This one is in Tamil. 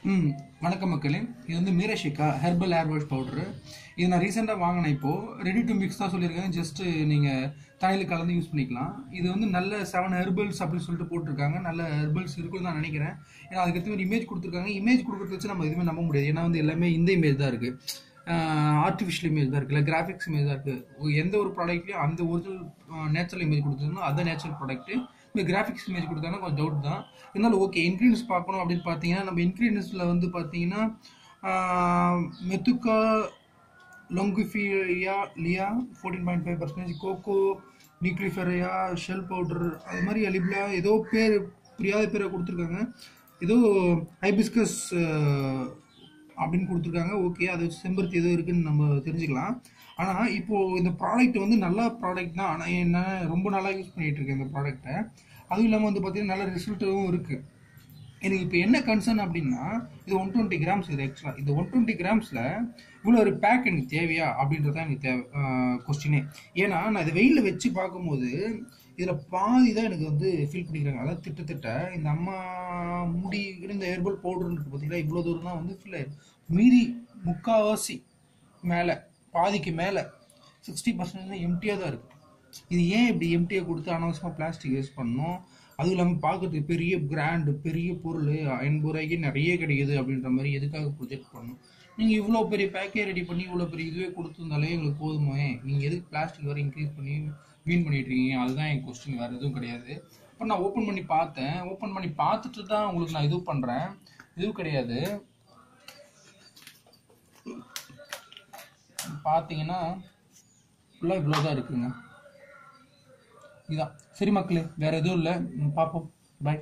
ம் வணக்கம் மக்களே. இது வந்து மீரஷிகா ஹெர்பல் ஹேர் வாஷ் பவுடரு. இது நான் ரீசெண்டாக வாங்கினேன். இப்போது ரெடி டு மிக்ஸ் தான் சொல்லியிருக்காங்க. ஜஸ்ட்டு நீங்கள் தண்ணியில் கலந்து யூஸ் பண்ணிக்கலாம். இது வந்து நல்ல 7 ஹெர்பல்ஸ் அப்படின்னு சொல்லிட்டு போட்டிருக்காங்க. நல்ல ஹெர்பல்ஸ் இருக்குன்னு தான் நினைக்கிறேன். ஏன்னா அதுக்கேற்ற மாதிரி இமேஜ் கொடுத்துருக்காங்க. இமேஜ் கொடுக்குறத வச்சு நம்ம எதுவுமே நம்ப முடியாது. ஏன்னா வந்து எல்லாமே இந்த இமேஜ் தான் இருக்குது, ஆர்டிஃபிஷியல் இமேஜ் தான் இருக்குது, இல்லை கிராஃபிக்ஸ் இமேஜ் தான் இருக்குது. எந்த ஒரு ப்ராடக்ட்லையும் அந்த ஒரிஜினல் நேச்சுரல் இமேஜ் கொடுத்துருந்தோம், அதுதான் நேச்சுரல் ப்ராடக்ட்டு. இப்போ கிராஃபிக்ஸ் இமேஜ் கொடுத்தாங்கன்னா கொஞ்சம் டவுட் தான். இருந்தாலும் ஓகே. இன்க்ரீடியன்ஸ் பார்க்கணும் அப்படின்னு பார்த்தீங்கன்னா, நம்ம இன்க்ரீடியன்ஸில் வந்து பார்த்தீங்கன்னா மெத்துக்கா லொங்குஃபியா லியா 14.5%, கோகோ நிக்ளிஃபெரியா ஷெல் பவுடர், அது மாதிரி அலிப்லா ஏதோ பேர் புரியாத பேரை கொடுத்துருக்காங்க. ஏதோ ஹைபிஸ்கஸ் அப்படின்னு கொடுத்துருக்காங்க. ஓகே, அது செம்பருத்தி ஏதோ இருக்குதுன்னு நம்ம தெரிஞ்சுக்கலாம். ஆனால் இப்போது இந்த ப்ராடக்ட் வந்து நல்ல ப்ராடக்ட் தான். ஆனால் என்ன ரொம்ப நாளாக யூஸ் பண்ணிகிட்டு இருக்கேன் இந்த ப்ராடக்ட்டை. அதுவும் இல்லாமல் வந்து பார்த்தீங்கன்னா நல்ல ரிசல்ட்டும் இருக்குது. எனக்கு இப்போ என்ன கன்சர்ன் அப்படின்னா, இது 120 கிராம்ஸ். இது ஆக்சுவலாக இது 120 கிராம்ஸில் இவ்வளோ ஒரு பேக் எனக்கு தேவையா அப்படின்றது தான் எனக்கு தேவை கொஸ்டினே. ஏன்னா நான் இதை வெயிலில் வச்சு பார்க்கும்போது இதில் பாதி தான் எனக்கு வந்து ஃபீல் பண்ணிக்கிறாங்க. அதாவது திட்டத்திட்ட இந்த அம்மா முடி இந்த ஹெர்பல் பவுடர்னு பார்த்தீங்கன்னா இவ்வளோ தூரம் தான் வந்து ஃபில் ஆயிடும். மீதி முக்கால்வாசி மேலே பாதிக்கு மேலே 60% எம்டியாக தான் இருக்குது. இது ஏன் இப்படி எம்டியாக கொடுத்து அனாவசியமாக பிளாஸ்டிக் யூஸ் பண்ணணும்? அதுவும் இல்லாமல் பார்க்கறதுக்கு பெரிய பிராண்டு, பெரிய பொருள் 80 ரூபாய்க்கு நிறைய கிடைக்குது அப்படின்ற மாதிரி எதுக்காக ப்ரொஜெக்ட் பண்ணணும்? நீங்கள் இவ்வளோ பெரிய பேக்கே ரெடி பண்ணி இவ்வளோ பெரிய இதுவே கொடுத்துருந்தாலே எங்களுக்கு போதுமே. நீங்கள் எதுக்கு பிளாஸ்டிக் வேறு இன்க்ரீஸ் பண்ணி வீண் பண்ணிட்டு இருக்கீங்க? அதுதான் என் கொஸ்டின், வேறு எதுவும் கிடையாது. இப்போ நான் ஓப்பன் பண்ணி பார்த்தேன். ஓப்பன் பண்ணி பார்த்துட்டு தான் உங்களுக்கு நான் இது பண்ணுறேன். இதுவும் கிடையாது. பார்த்தீங்கன்னா ஃபுல்லாக இவ்வளோ தான் இருக்குங்க. இதான் சரி மக்களே, வேறு எதுவும் இல்லை. பார்ப்போம். பாய்.